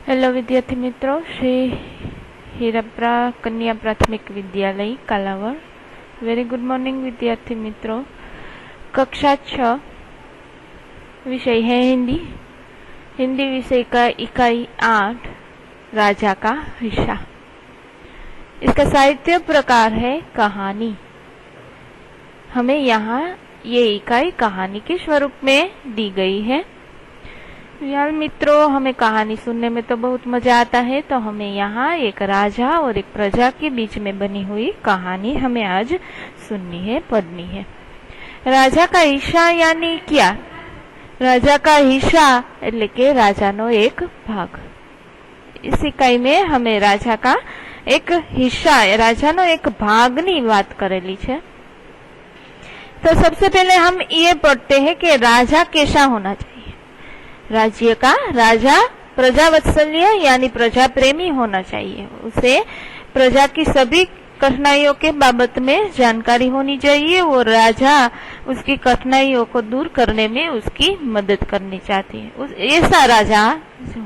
Hello विद्यार्थी मित्रों, श्री हीराप्रा कन्या प्राथमिक विद्यालय कालावड़। वेरी गुड मॉर्निंग विद्यार्थी मित्रों। कक्षा 6 विषय है हिंदी। हिंदी विषय का इकाई 8 राजा का हिस्सा। इसका साहित्य प्रकार है कहानी। हमें यहाँ ये इकाई कहानी के स्वरूप में दी गई है। यार मित्रों, हमें कहानी सुनने में तो बहुत मजा आता है, तो हमें यहाँ एक राजा और एक प्रजा के बीच में बनी हुई कहानी हमें आज सुननी है, पढ़नी है। राजा का हिस्सा यानी क्या? राजा का हिस्सा એટલે કે રાજાનો એક ભાગ। इस इकाई में हमें राजा का एक हिस्सा, राजानो एक भागनी बात करेली है। तो सबसे पहले हम ये पढ़ते हैं कि राजा कैसा होना चाहिए। राज्य का राजा प्रजावत्सल्य यानी प्रजा प्रेमी होना चाहिए। उसे प्रजा की सभी कठिनाइयों के बाबत में जानकारी होनी चाहिए और राजा उसकी कठिनाइयों को दूर करने में उसकी मदद करनी चाहती है। ऐसा राजा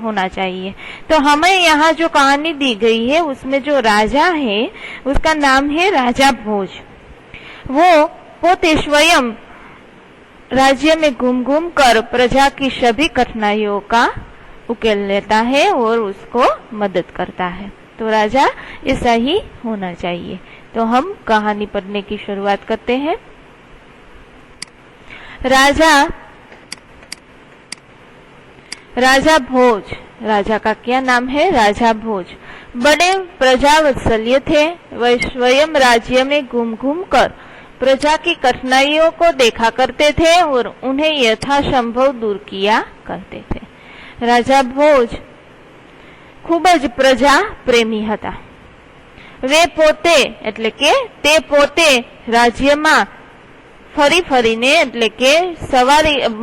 होना चाहिए। तो हमें यहाँ जो कहानी दी गई है उसमें जो राजा है उसका नाम है राजा भोज। वो पोते स्वयं राज्य में घूम घूम कर प्रजा की सभी कठिनाइयों का उकेल लेता है और उसको मदद करता है। तो राजा ऐसा ही होना चाहिए। तो हम कहानी पढ़ने की शुरुआत करते हैं। राजा भोज। राजा का क्या नाम है? राजा भोज। बड़े प्रजावत्सल्य थे। वह स्वयं राज्य में घूम घूम कर प्रजा की कठिनाइयों को देखा करते थे और उन्हें यथासंभव दूर किया करते थे। राजा भोज खूब ज प्रजा प्रेमी हता। वे पोते એટલે કે તે પોતે રાજ્યમાં ફરી ફરીને એટલે કે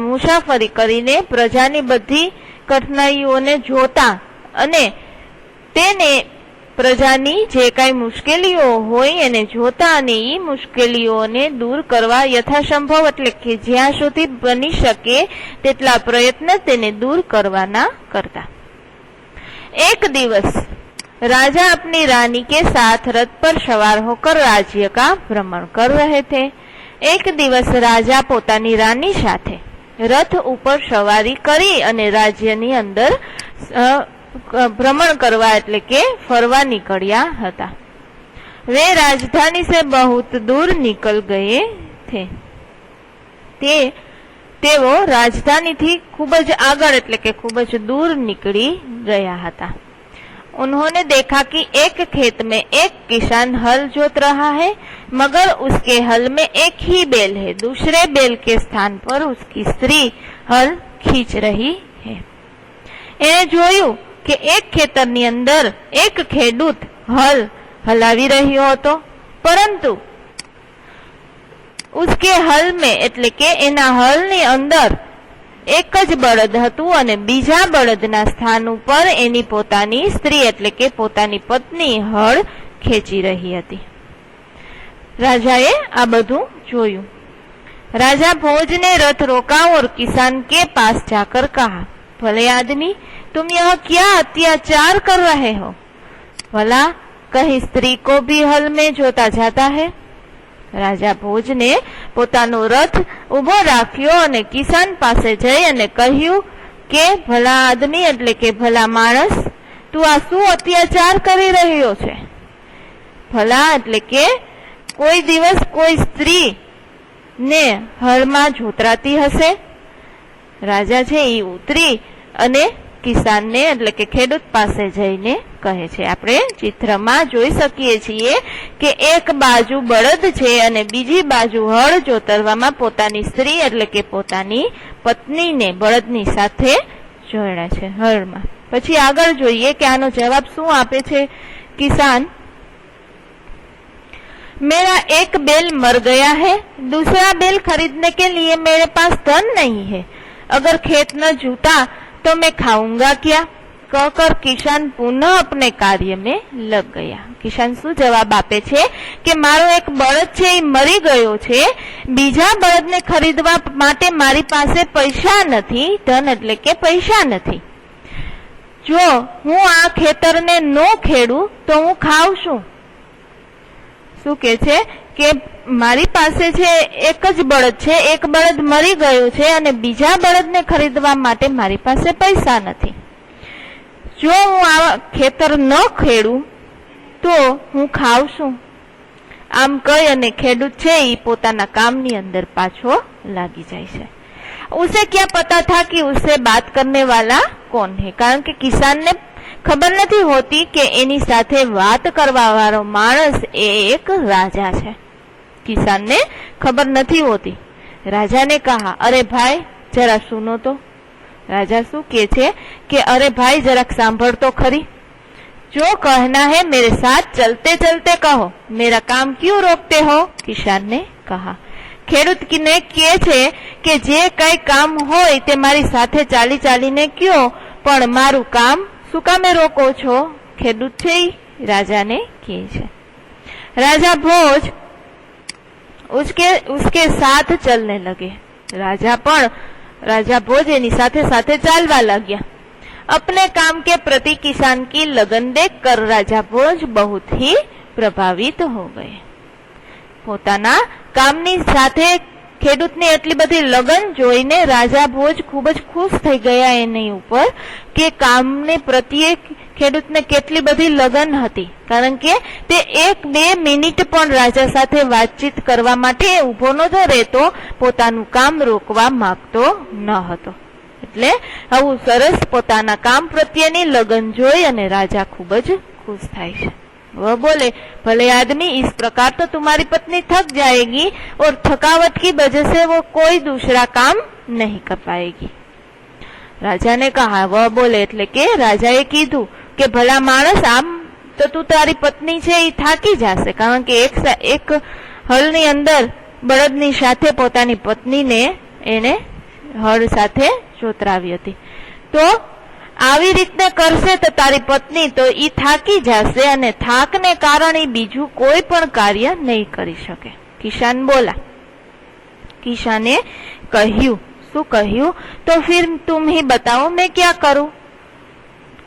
મુસાફરી કરીને પ્રજાની બધી કઠિનાઈઓને જોતા અને તેને પ્રજાની જે કાંઈ મુશ્કેલીઓ હોય એને જોતા અને એ મુશ્કેલીઓને દૂર કરવા યથાસંભવ એટલે કે જ્યાં સુધી બની શકે તેટલા પ્રયત્ન તેને दूर करवाना करता। एक दिवस राजा अपनी रानी के साथ रथ पर सवार होकर राज्य का भ्रमण कर रहे थे। एक दिवस राजा पोतानी रानी साथे रथ ऊपर सवारी करी અને રાજ્યની અંદર भ्रमण करवा એટલે કે फरवा निकलिया हता। वे राजधानी से बहुत दूर निकल गए थे। तेओ राजधानी थी खूब ज आगळ એટલે કે खूब ज दूर निकली गया हता। उन्होंने देखा कि एक खेत में एक किसान हल जोत रहा है, मगर उसके हल में एक ही बैल है। दूसरे बैल के स्थान पर उसकी स्त्री हल खींच रही है। एने जोयुं કે એક ખેતરની અંદર એક ખેડૂત હલ હલાવી રહ્યો હતો, પરંતુ उसके हल में એટલે કે એના હલની અંદર એક જ બળદ હતું અને બીજા બળદના સ્થાન ઉપર એની પોતાની સ્ત્રી એટલે કે પોતાની પત્ની હળ ખેંચી રહી હતી। રાજાએ આ બધું જોયું। राजा भोज ने रथ रोका और किसान के पास जाकर कहा, भले आदमी, तुम यह क्या अत्याचार कर रहे हो? भला कहीं स्त्री को भी हल में जोता जाता है? राजा भोज ने पोतानो रथ उभो राख्यो અને કિસાન પાસે જઈ અને કહ્યું કે ભલા આદમી એટલે કે ભલા માણસ, તું આ શું અત્યાચાર કરી રહ્યો છે? ભલા એટલે કે કોઈ દિવસ કોઈ સ્ત્રી ને હળમાં જોતરાતી હશે? રાજા છે એ ઉતરી અને કિસાન ने એટલે કે ખેડૂત પાસે જઈને કહે છે। આપણે ચિત્રમાં જોઈ શકીએ છીએ કે એક બાજુ બળદ છે અને બીજી બાજુ હળ જોતરવામાં પોતાની સ્ત્રી એટલે કે પોતાની પત્નીને બળદની સાથે જોડ્યા છે હળમાં। પછી આગળ જોઈએ કે આનો જવાબ શું આપે છે કિસાન। मेरा एक बैल मर गया है, दूसरा बैल खरीदने के लिए मेरे पास धन नहीं है। अगर खेत न जूता तो मैं खाऊंगा क्या? कहकर किसान पुनः अपने कार्य में लग गया। किसान શું જવાબ આપે છે કે મારો એક બળદ છે એ મરી ગયો છે, બીજા બળદને ખરીદવા માટે મારી પાસે પૈસા નથી, ધન એટલે કે પૈસા નથી। જો હું આ ખેતરને ન ખેડું તો હું ખાઉં શું? શું કે છે કે મારી પાસે છે એક જ બળદ છે, એક બળદ મરી ગયું છે અને બીજા બળદને ખરીદવા માટે મારી પાસે પૈસા નથી. જો હું આ ખેતર ન ખેડું તો હું ખાઉં શું? આમ કહી અને ખેડૂત છે એ પોતાના કામની અંદર પાછો લાગી જાય છે. उसे क्या पता था कि उससे बात करने वाला कौन है, कारण કે કિસાનને ખબર નથી હોતી કે એની સાથે વાત કરવા વાળો માણસ એ એક રાજા છે. કિસાનને ખબર નથી હોતી. રાજાને કહા, અરે ભાઈ જરા સુનો તો. राजा શું કહે છે કે અરે ભાઈ જરાક સાંભળ તો ખરી. जो कहना है मेरे साथ चलते चलते कहो, मेरा काम क्यों रोकते हो? किसान ने कहा. ખેડૂત ને કહે છે કે જે કઈ કામ હોય તે મારી સાથે ચાલી ચાલીને કયો, પણ મારું કામ શું કામે રોકો છો? ખેડૂત છે રાજાને કહે છે. राजा भोज उसके साथ चलने लगे. राजा भोज એની સાથે સાથે ચાલવા લાગ્યા. अपने काम के प्रति किसान की लगन देखकर राजा भोज बहुत ही प्रभावित हो गए. પોતાના કામની સાથે ખેડૂતની એટલી બધી લગન જોઈને રાજા ભોજ ખૂબ જ ખુશ થઈ ગયા એની ઉપર કે કામને પ્રત્યે ખેડૂતને કેટલી બધી લગન હતી. કારણ કે તે 1-2 મિનિટ પણ રાજા સાથે વાતચીત કરવા માટે ઊભો નતો રહેતો, પોતાનું કામ રોકવા માંગતો ન હતો. એટલે આવું સરસ પોતાના કામ પ્રત્યેની લગન જોઈ અને રાજા ખૂબ જ ખુશ થાય છે. वह बोले, भले आदमी इस प्रकार तो तुम्हारी पत्नी थक जाएगी और थकावट की वजह से वो कोई दूसरा काम नहीं कर पाएगी. राजा ने कहा, वह बोले એટલે કે રાજાએ કીધું કે ભલા માણસ આમ તો તું તારી પત્ની છે એ થાકી જશે, કારણ કે એક હળની અંદર બળદની સાથે પોતાની પત્નીને એને હળ સાથે જોતરાવી હતી. તો આવી રીતને કરશે તો તારી પત્ની તો ઈ થાકી જશે અને થાકને કારણે બીજું કોઈ પણ કાર્ય નહીં કરી શકે. કિસાન બોલા. કિસાને કહ્યું, શું કહ્યું? તો ફિર તુમ ही बताओ मैं क्या करूं?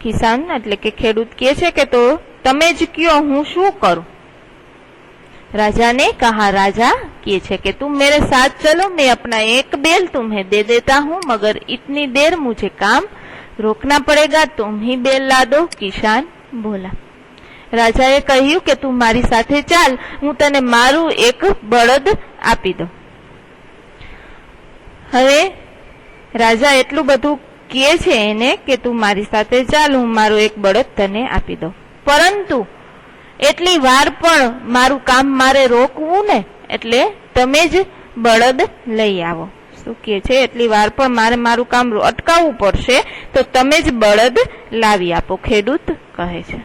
કિસાન એટલે કે ખેડૂત કહે છે કે તો તમે જ કયો હું શું કરું? राजा ने कहा, राजा કહે છે કે तुम मेरे साथ चलो, मैं अपना एक बैल तुम्हें दे देता हूँ, मगर इतनी देर मुझे काम रोकना पड़ेगा, तुम ही बैल ला दो. કિસાન બોલા. રાજાએ કહ્યું કે તું મારી સાથે ચાલ, હું તને મારું એક બળદ આપી દઉં. હવે રાજા એટલું બધું કહે છે એને કે તું મારી સાથે ચાલ, હું મારું એક બળદ તને આપી દઉં, પરંતુ એટલી વાર પણ મારું કામ મારે રોકવું ને, એટલે તમે જ બળદ લઈ આવો. શું કહે છે? એટલી વાર પણ મારે મારું કામ અટકાવવું પડશે, તો તમે જ બળદ લાવી આપો. ખેડૂત કહે છે,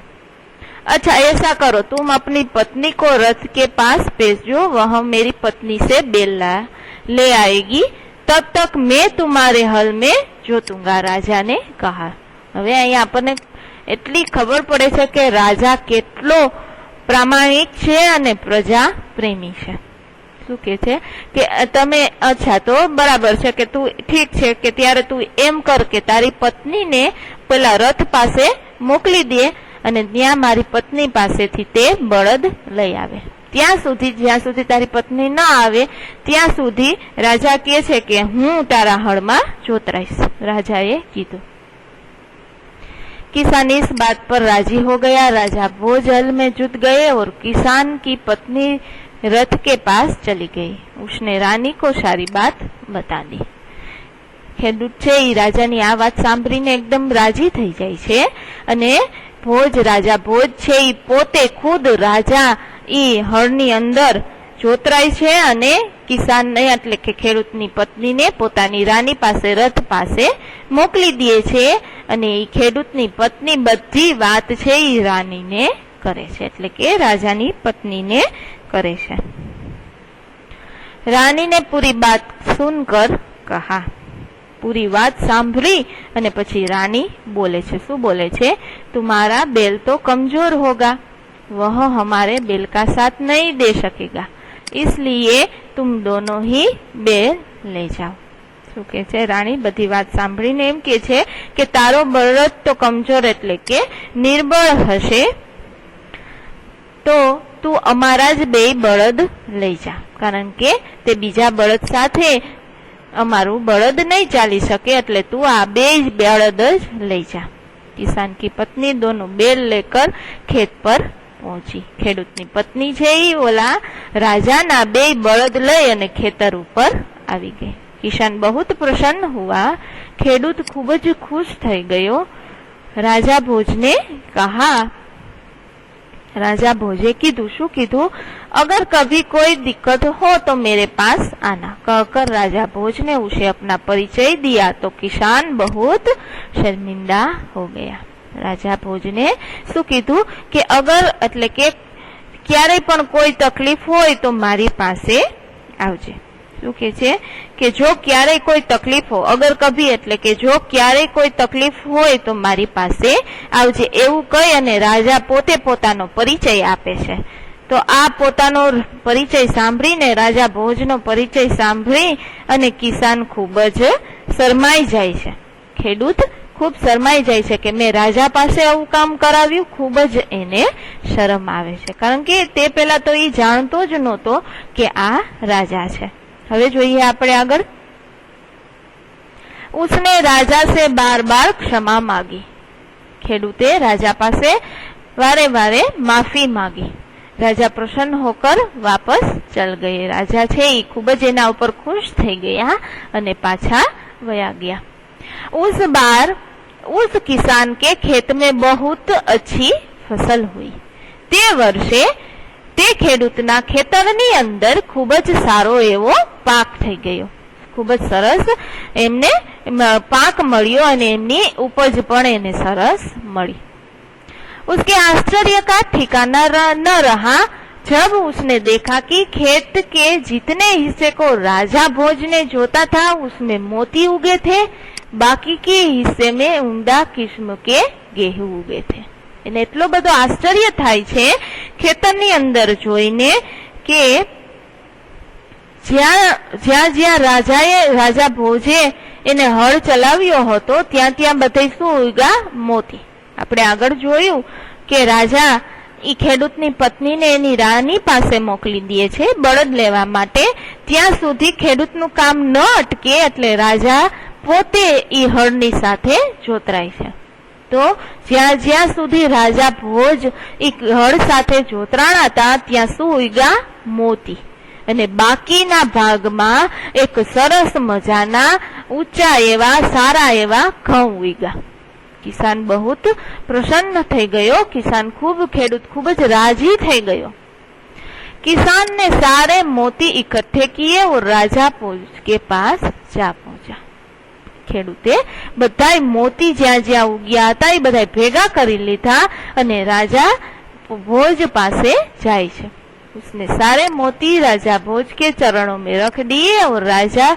अच्छा ऐसा करो, तुम अपनी पत्नी को रथ के पास भेजो, वह मेरी पत्नी से बैल ले आएगी, तब तक मैं तुम्हारे हल में जोतूंगा. राजा ने कहा. હવે અહીંયા આપણને એટલી ખબર પડે છે કે રાજા કેટલો પ્રામાણિક છે અને પ્રજા પ્રેમી છે. શું કે છે કે તમે અચ્છા તો બરાબર છે કે તું ઠીક છે કે ત્યારે તું એમ કર કે તારી પત્નીને પેલા રથ પાસે મોકલી દે અને ત્યાં મારી પત્ની પાસેથી તે બળદ લઈ આવે. ત્યાં સુધી જ્યાં સુધી તારી પત્ની ન આવે ત્યાં સુધી રાજા કહે છે કે હું તારા હળમાં જોતરાઈશ. રાજાએ કીધું. किसान इस बात पर राजी हो गया. राजा भोज हल में जुट गए और किसान की पत्नी रथ के पास चली गई. उसने रानी को सारी बात बता दी. ખેડૂત છે એ રાજાની આ વાત સાંભળીને એકદમ રાજી થઈ જાય છે અને રાજા ભોજ છે એ પોતે ખુદ રાજા એ હળની અંદર જોતરાય છે અને કિસાનને એટલે કે ખેડૂતની પત્નીને પોતાની રાની પાસે રથ પાસે મોકલી દે છે અને એ ખેડૂતની પત્ની બધી વાત છે એ રાનીને કરે છે, એટલે કે રાજાની પત્નીને કરે છે. रानी ने पूरी बात सुनकर कहा. पूरी बात सांभળી અને પછી रानी बोले छे. શું बोले छे? तुम्हारा बैल तो कमजोर होगा, वह हमारे बैल का साथ नहीं दे सकेगा, इसलिए तुम दोनों ही बैल ले जाओ. શું કે છે? રાણી બધી વાત સાંભળીને એમ કે છે કે તારો બળદ તો કમજોર એટલે કે નિર્બળ હશે, તો તું અમારા જ 2 બળદ લઈ જા, કારણ કે તે બીજા બળદ સાથે અમારું બળદ નહીં ચાલી શકે, એટલે તું આ 2 બળદ જ લઈ જા। किसान की पत्नी दोनों बैल लेकर खेत पर पहुंची। ખેડૂતની પત્ની છે એ ઓલા રાજાના 2 બળદ લઈ અને ખેતર ઉપર આવી ગઈ। किसान बहुत प्रसन्न हुआ, ખેડૂત ખૂબ જ ખુશ થઈ ગયો। राजा भोज ने कहा, राजा भोजे कीधु, शू कीधु? अगर कभी कोई दिक्कत हो तो मेरे पास आना। कहकर राजा भोज ने उसे अपना परिचय दिया तो किसान बहुत शर्मिंदा हो गया। राजा भोज ने शू कीधु कि अगर એટલે કે ક્યારે પણ કોઈ તકલીફ હોય તો મારી પાસે આવજે। શું કે છે કે જો ક્યારે કોઈ તકલીફ હો, અગર કભી એટલે કે જો ક્યારે કોઈ તકલીફ હોય તો મારી પાસે આવજે, એવું કહી અને રાજા પોતે પોતાનો પરિચય આપે છે। તો આ પોતાનો પરિચય સાંભળીને, રાજા ભોજનો પરિચય સાંભળી અને કિસાન ખૂબ જ શરમાઈ જાય છે। ખેડૂત ખૂબ શરમાઈ જાય છે કે મેં રાજા પાસે આવું કામ કરાવ્યું। ખૂબ જ એને શરમ આવે છે, કારણ કે તે પહેલા તો એ જાણતો જ નહોતો કે આ રાજા છે। હવે જોઈએ આપણે આગળ। उसने राजा से बार बार क्षमा मांगी। ખેડૂતે રાજા પાસે વારે વારે માફી માંગી। राजा प्रसन्न होकर वापस चल गए। राजा છે એ ખૂબ જ એના ઉપર ખુશ થઈ ગયા અને પાછા વયા ગયા। उस बार उस किसान के खेत में बहुत अच्छी फसल हुई। તે વર્ષે તે ખેડૂતના ખેતરની અંદર ખૂબ જ સારો એવો પાક થઈ ગયો। ખૂબ જ સરસ એમને પાક મળ્યો અને એમની ઉપજ પણ એને સરસ મળી। उसके आश्चर्य का ठिकाना न रहा जब उसने देखा कि खेत के जितने हिस्से को राजा भोज ने जोता था उसमें मोती उगे थे, बाकी के हिस्से में उम्दा किस्म के गेहूं उगे थे। એને એટલો બધો આશ્ચર્ય થાય છે ખેતરની અંદર જોઈને કે જ્યાં રાજા ભોજે એને હળ ચલાવ્યો હતો ત્યાં ત્યાં બધે શું ઉગ્યા? મોતી। આપણે આગળ જોયું કે રાજા ઈ ખેડૂતની પત્નીને એની રાણી પાસે મોકલી દે છે બળદ લેવા માટે। ત્યાં સુધી ખેડૂતનું કામ ન અટકે એટલે રાજા પોતે ઈ હળની સાથે જોતરાય છે। તો જ્યાં જ્યાં સુધી રાજા ભોજ એક હળ સાથે જોતરાણા હતા ત્યાં શું ઉગ્યા? મોતી। અને બાકીના ભાગમાં એક સરસ મજાના ઊંચા એવા સારા એવા ઘઉં ઉગ્યા। કિસાન बहुत प्रसन्न થઈ ગયો। કિસાન ખેડૂત ખૂબ જ રાજી થઈ ગયો। किसान ने सारे मोती इकट्ठे किए और राजा भोज के पास जा पहुंचा। ખેડૂતે બધાય મોતી જ્યાં જ્યાં ઉગ્યા હતા એ બધાય ભેગા કરી લીધા અને રાજા ભોજ પાસે જાય છે। उसने सारे मोती राजा भोज के चरणों में रख दिए और राजा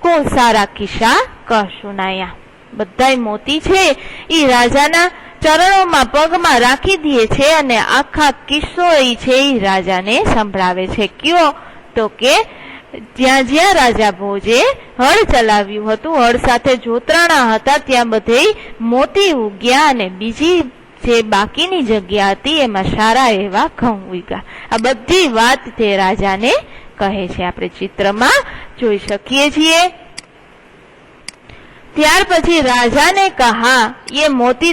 को सारा किस्सा कह सुनाया। બધાય મોતી છે એ રાજાના ચરણોમાં પગમાં રાખી દે છે અને આખા કિસ્સો એ છે એ રાજાને સંભળાવે છે। કયો? તો કે જ્યાં જ્યાં રાજા ભોજે હળ ચલાવ્યું હતું, હળ સાથે જોતરાણા હતા ત્યાં બધે મોતી ઉગ્યા અને બીજી જે બાકીની જગ્યા હતી એમાં સારા એવા ઘઉં ઉગ્યા। આ બધી વાત તે રાજાને કહે છે। આપણે ચિત્રમાં જોઈ શકીએ છીએ। ત્યાર પછી રાજાને કહા, ये मोती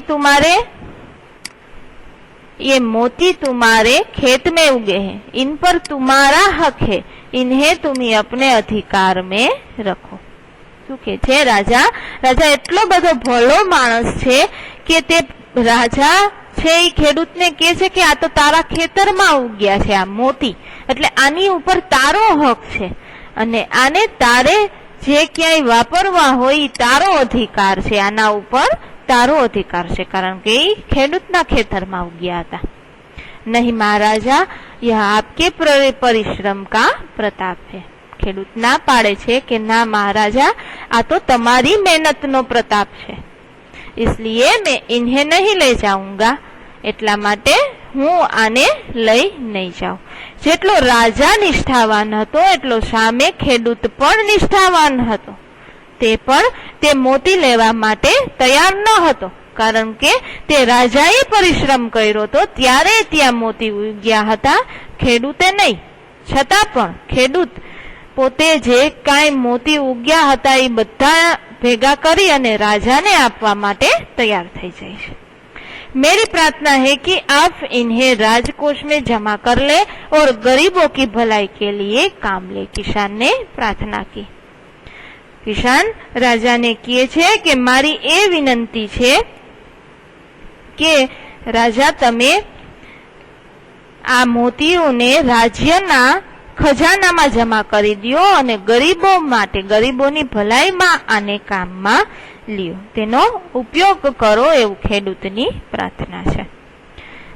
तुम्हारे खेत में उगे हैं, इन पर तुम्हारा हक है, इन्हें तुम अपने अधिकार में रखो। શું કે છે રાજા? રાજા એટલો બધો ભલો માણસ છે કે તે રાજા છે એ ખેડૂતને કહે છે કે આ તો તારા ખેતરમાં ઉગ્યા છે આ મોતી, એટલે આની ઉપર તારો હક છે અને આને તારે જે ક્યાંય વાપરવા હોય એ તારો અધિકાર છે, આના ઉપર તારો અધિકાર છે, કારણ કે એ ખેડૂતના ખેતરમાં ઉગ્યા હતા। नहीं महाराजा, यह आपके परिश्रम का प्रताप है। ખેડૂત ના પાડે છે કે ના મહારાજા, આ તો તમારી મહેનતનો પ્રતાપ છે, इसलिए मैं इन्हें नहीं ले जाऊंगा, એટલા માટે હું આને લઈ નહીં જાઉં। જેટલો રાજા નિષ્ઠાવાન હતો એટલો સામે ખેડૂત પણ નિષ્ઠાવાન હતો। તે પણ તે મોતી લેવા માટે તૈયાર ન હતો, કારણ કે તે રાજાએ પરિશ્રમ કર્યો હતો ત્યારે ત્યાં મોતી ઉગ્યા હતા, ખેડૂતે નહીં. છતાં પણ ખેડૂત પોતે જે કાંઈ મોતી ઉગ્યા હતા એ બધા ભેગા કરી અને રાજાને આપવા માટે तैयार થઈ જાય છે। मेरी प्रार्थना है कि आप इन्हें राजकोष में जमा कर ले और गरीबों की भलाई के लिए काम ले। किसान ने प्रार्थना की। किसान राजा ने किए छे कि मारी ए विनंती छे કે રાજા તમે આ મોતીઓને રાજ્યના ખજાનામાં જમા કરી દો અને ગરીબો માટે, ગરીબોની ભલાઈમાં આને કામમાં લ્યો, તેનો ઉપયોગ કરો, એવું ખેડૂતની પ્રાર્થના છે।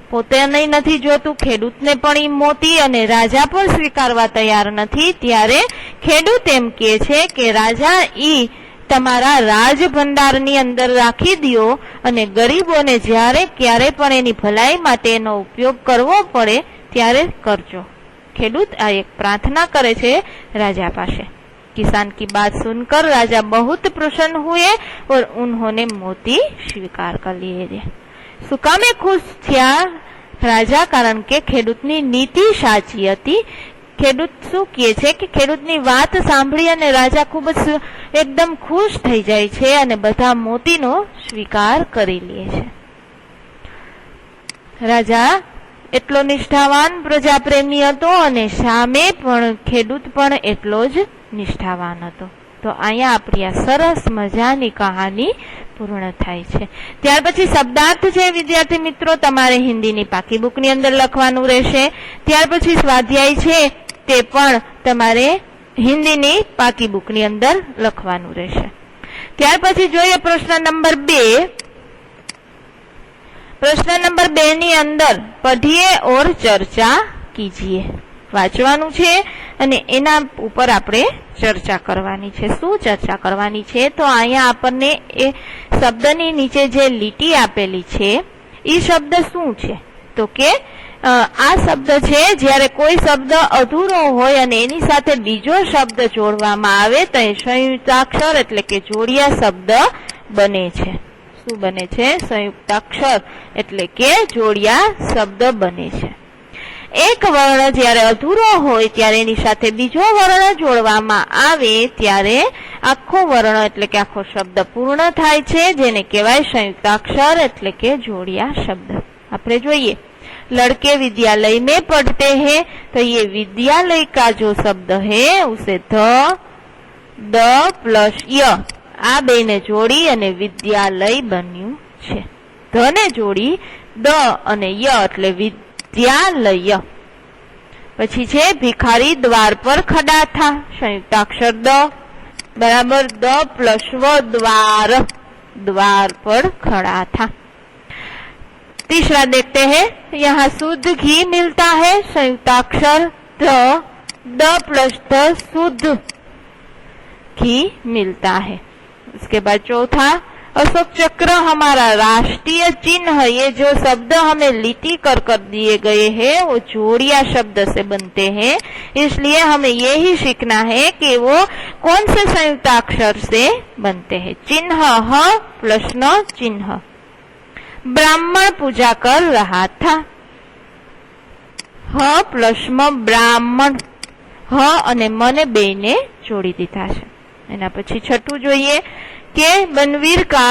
પોતે નથી જોતું, ખેડૂતને પણ ઈ મોતી અને રાજા પણ સ્વીકારવા તૈયાર નથી, ત્યારે ખેડૂત એમ કહે છે કે રાજા ઈ તમારા રાજ ભંડારની અંદર રાખી દો અને ગરીબોને જ્યારે ક્યારે પણ એની ભલાઈ માટે એનો ઉપયોગ કરવો પડે ત્યારે કરજો। ખેડૂત આ એક પ્રાર્થના કરે છે राजा पासे। किसान की बात सुनकर राजा बहुत प्रसन्न हुए और उन्होंने मोती स्वीकार कर लिए। सुकामे खुश थया राजा, कारण के खेडूतनी नीति साची हती। ખેડૂત શું કહે છે કે ખેડૂતની વાત સાંભળી અને રાજા ખૂબ જ એકદમ ખુશ થઈ જાય છે અને બધા મોતીનો સ્વીકાર કરી લે છે। રાજા એટલો નિષ્ઠાવાન પ્રજાપ્રેમી હતો અને સામે પણ ખેડૂત પણ એટલો જ નિષ્ઠાવાન હતો। તો અહીંયા આપણી આ સરસ મજાની કહાની પૂર્ણ થાય છે। ત્યાર પછી શબ્દાર્થ છે વિદ્યાર્થી મિત્રો, તમારે હિન્દીની પાકી બુકની અંદર લખવાનું રહેશે। ત્યાર પછી સ્વાધ્યાય છે તે પણ તમારે હિન્દીની પાકી બુકની અંદર લખવાનું રહેશે। ત્યાર પછી જોઈએ પ્રશ્ન નંબર 2। प्रश्न नंबर 2 ની અંદર पढ़िए और चर्चा कीजिए વાંચવાનું છે અને એના ઉપર આપણે ચર્ચા કરવાની છે। શું ચર્ચા કરવાની છે? તો અહીંયા આપણને એ શબ્દની નીચે જે લીટી આપેલી છે એ શબ્દ શું છે? તો કે આ શબ્દ છે જ્યારે કોઈ શબ્દ અધૂરો હોય અને એની સાથે બીજો શબ્દ જોડવામાં આવે તો એ સંયુક્તાક્ષર એટલે કે જોડિયા શબ્દ બને છે। શું બને છે? સંયુક્તાક્ષર એટલે કે જોડિયા શબ્દ બને છે। એક વર્ણ જ્યારે અધૂરો હોય ત્યારે એની સાથે બીજો વર્ણ જોડવામાં આવે ત્યારે આખો વર્ણ એટલે કે આખો શબ્દ પૂર્ણ થાય છે, જેને કહેવાય સંયુક્તાક્ષર એટલે કે જોડિયા શબ્દ। આપણે જોઈએ लड़के विद्यालय में पढ़ते हैं, तो ये विद्यालय का जो शब्द है उसे द प्लस य आ बे ने जोड़ी अने विद्यालय बन्यु छे। ध ने जोड़ी द अने य एटले विद्यालय। पछी छे भिखारी द्वार पर खड़ा था, संयुक्ताक्षर द बराबर द प्लस व द्वार, द्वार पर खड़ा था। तीसरा देखते हैं, यहाँ शुद्ध घी मिलता है, संयुक्ताक्षर द प्लस द शुद्ध घी मिलता है। उसके बाद चौथा, अशोक चक्र हमारा राष्ट्रीय चिन्ह। ये जो शब्द हमें लिटी कर दिए गए हैं वो जोड़िया शब्द से बनते हैं, इसलिए हमें ये ही सीखना है कि वो कौन से संयुक्ताक्षर से बनते हैं। चिन्ह ह प्लस न चिन्ह। ब्राह्मण पूजा कर रहा था, ह प्लस म ब्राह्मण, ह अने म बे ने जोड़ी दीधा छे। एना पछी छठू जोईए के बनवीर का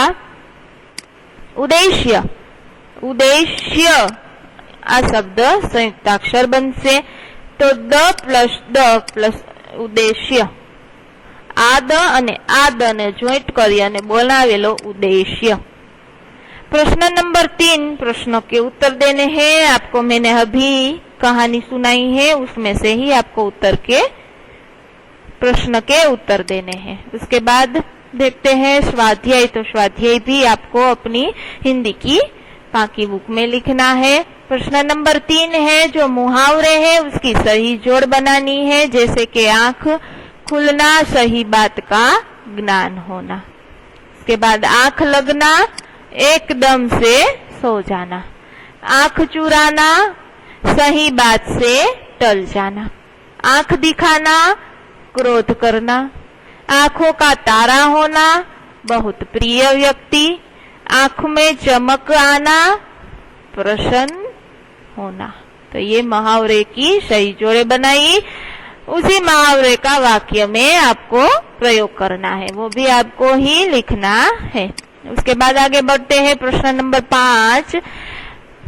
उद्देश्य, उद्देश्य आ शब्द संयुक्ताक्षर बनसे तो द प्लस उद्देश्य, आ द अने आ द ने जोइंट करी अने बोलावेलो उद्देश्य। प्रश्न नंबर 3 प्रश्नों के उत्तर देने हैं। आपको मैंने अभी कहानी सुनाई है, उसमें से ही आपको उत्तर के प्रश्न के उत्तर देने हैं। उसके बाद देखते हैं स्वाध्याय। तो स्वाध्याय भी आपको अपनी हिंदी की पाकी बुक में लिखना है। प्रश्न नंबर 3 है जो मुहावरे है उसकी सही जोड़ बनानी है, जैसे कि आंख खुलना, सही बात का ज्ञान होना। उसके बाद आंख लगना, एकदम से सो जाना। आंख चुराना, सही बात से टल जाना। आंख दिखाना, क्रोध करना। आंखों का तारा होना, बहुत प्रिय व्यक्ति, आंख में चमक आना, प्रसन्न होना। तो ये मुहावरे की सही जोड़े बनाई। उसी मुहावरे का वाक्य में आपको प्रयोग करना है, वो भी आपको ही लिखना है। उसके बाद आगे बढ़ते हैं। प्रश्न नंबर 5,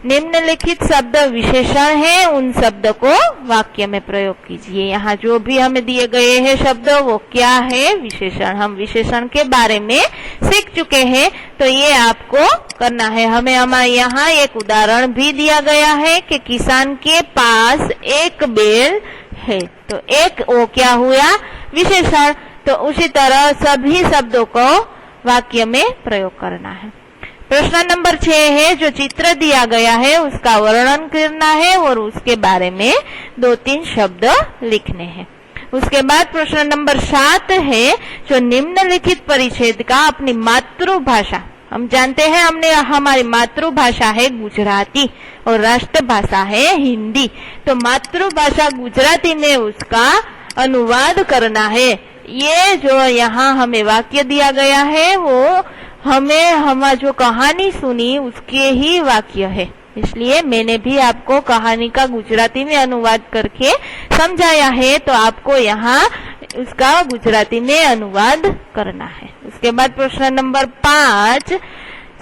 निम्नलिखित शब्द विशेषण है, उन शब्द को वाक्य में प्रयोग कीजिए। यहाँ जो भी हमें दिए गए हैं शब्द वो क्या है? विशेषण। हम विशेषण के बारे में सीख चुके हैं, तो ये आपको करना है। हमें हमारे यहाँ एक उदाहरण भी दिया गया है कि किसान के पास एक बैल है, तो एक वो क्या हुआ? विशेषण। तो उसी तरह सभी शब्दों को वाक्य में प्रयोग करना है। प्रश्न नंबर 6 है, जो चित्र दिया गया है उसका वर्णन करना है और उसके बारे में 2-3 शब्द लिखने हैं। उसके बाद प्रश्न नंबर 7 है, जो निम्नलिखित परिच्छेद का अपनी मातृभाषा, हम जानते हैं हमने हमारी मातृभाषा है गुजराती और राष्ट्रभाषा है हिंदी, तो मातृभाषा गुजराती में उसका अनुवाद करना है। ये जो यहाँ हमें वाक्य दिया गया है वो हमें हमारी जो कहानी सुनी उसके ही वाक्य है, इसलिए मैंने भी आपको कहानी का गुजराती में अनुवाद करके समझाया है, तो आपको यहाँ उसका गुजराती में अनुवाद करना है। उसके बाद प्रश्न नंबर 5,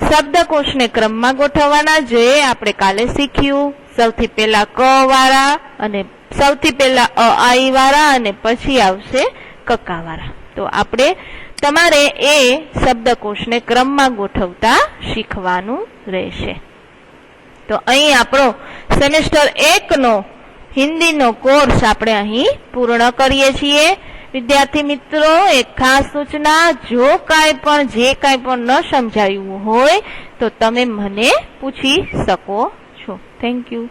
शब्दकोशने क्रमમાં ગોઠવવાના, જે આપણે કાલે શીખ્યું। સૌથી પહેલા ક વાળા અને સૌથી પહેલા અ આઈ વાળા અને પછી આવશે કકા વાળા। તો આપણે તમારે એ શબ્દકોશને ક્રમમાં ગોઠવતા શીખવાનું રહેશે। તો અહીં આપણો સેમેસ્ટર 1 નો હિન્દીનો કોર્સ આપણે અહીં પૂર્ણ કરીએ છીએ। વિદ્યાર્થી મિત્રો, એક ખાસ સૂચના, જો જે કાંઈ પણ ન સમજાયું હોય તો તમે મને પૂછી શકો છો। Thank you.